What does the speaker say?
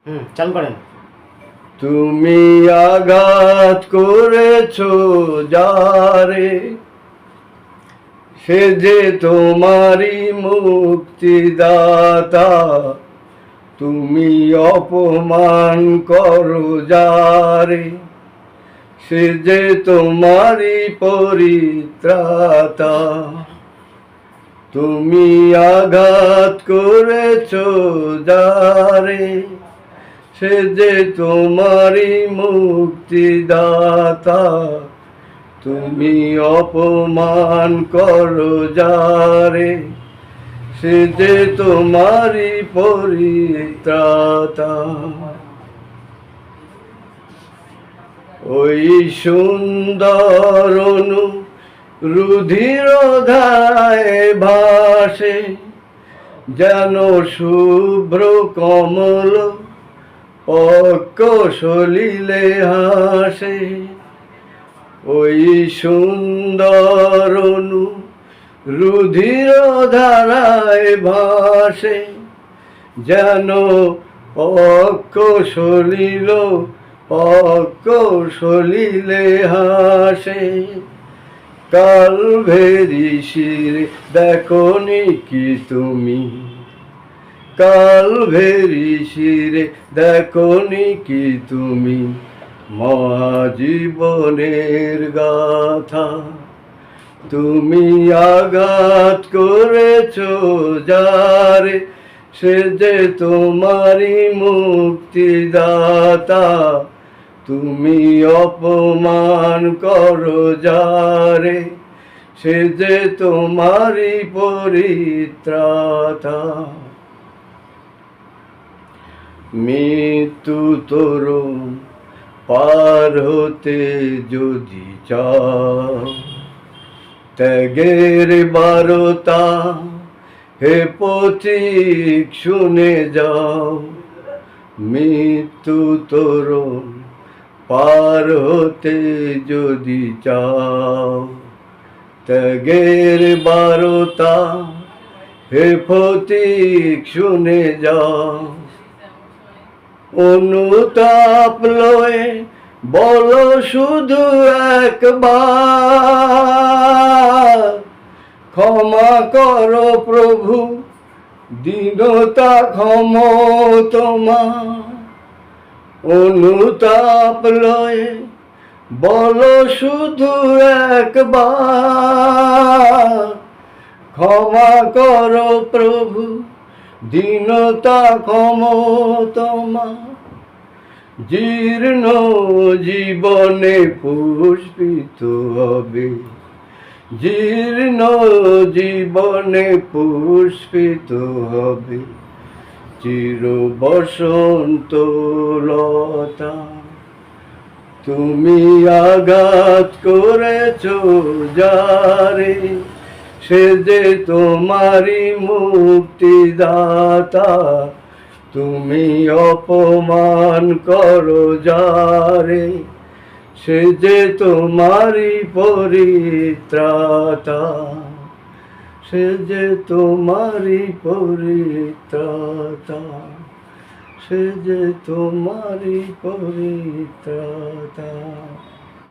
চালু করেন। তুমি আঘাত করেছ যারে, সে যে তোমারই মুক্তিদাতা। তুমি অপমান করো যারে, সে যে তোমারই পরিত্রাতা। তুমি আঘাত করেছ যারে, সে যে তোমারই মুক্তিদাতা। তুমি অপমান করো যারে, সে যে তোমারই পরিত্রাতা। ওই সুন্দর রুধির ধারায় ভাসে, যেন শুভ্র কমল পক্ষ সলিলে হাসে। ওই সুন্দর রুধির ধারায় ভাসে, যেন পক্ষ সলিল পক্ষ সলিলে হাসে। কালভেরি শিরে দেখনি কি তুমি, কালভেরি শিরে দেখনি কি তুমি, মহাজীবনের গাথা। তুমি আঘাত করেছ যারে, সে যে তোমারই মুক্তিদাতা। তুমি অপমান করো যারে, সে যে তোমারই পরিত্রাতা। মৃত্যু তরুণ পার হতে যদি চাও, ত্যাগের বারতা হে পথিক শুনে যাও। মৃত্যু তরুণ পার হতে যদি চাও, ত্যাগের বারতা হে পথিক শুনে যাও। অনুতাপ লয়ে বলো শুধু একবার, ক্ষমা করো প্রভু, দীনতা ক্ষমতমা। অনুতাপ লয়ে বলো শুধু একবার, ক্ষমা করো প্রভু, দীনতা ক্ষমতমা। জীর্ণ জীবনে পুষ্পিত হবে, জীর্ণ জীবনে পুষ্পিত হবে চির বসন্ত লতা। তুমি আঘাত করেছ যারে, সে যে তোমারই মুক্তিদাতা। তুমি অপমান করো যারে, সে যে তোমারই পরিত্রাতা। সে যে তোমারই পরিত্রাতা, সে যে তোমারই পরিত্রাতা।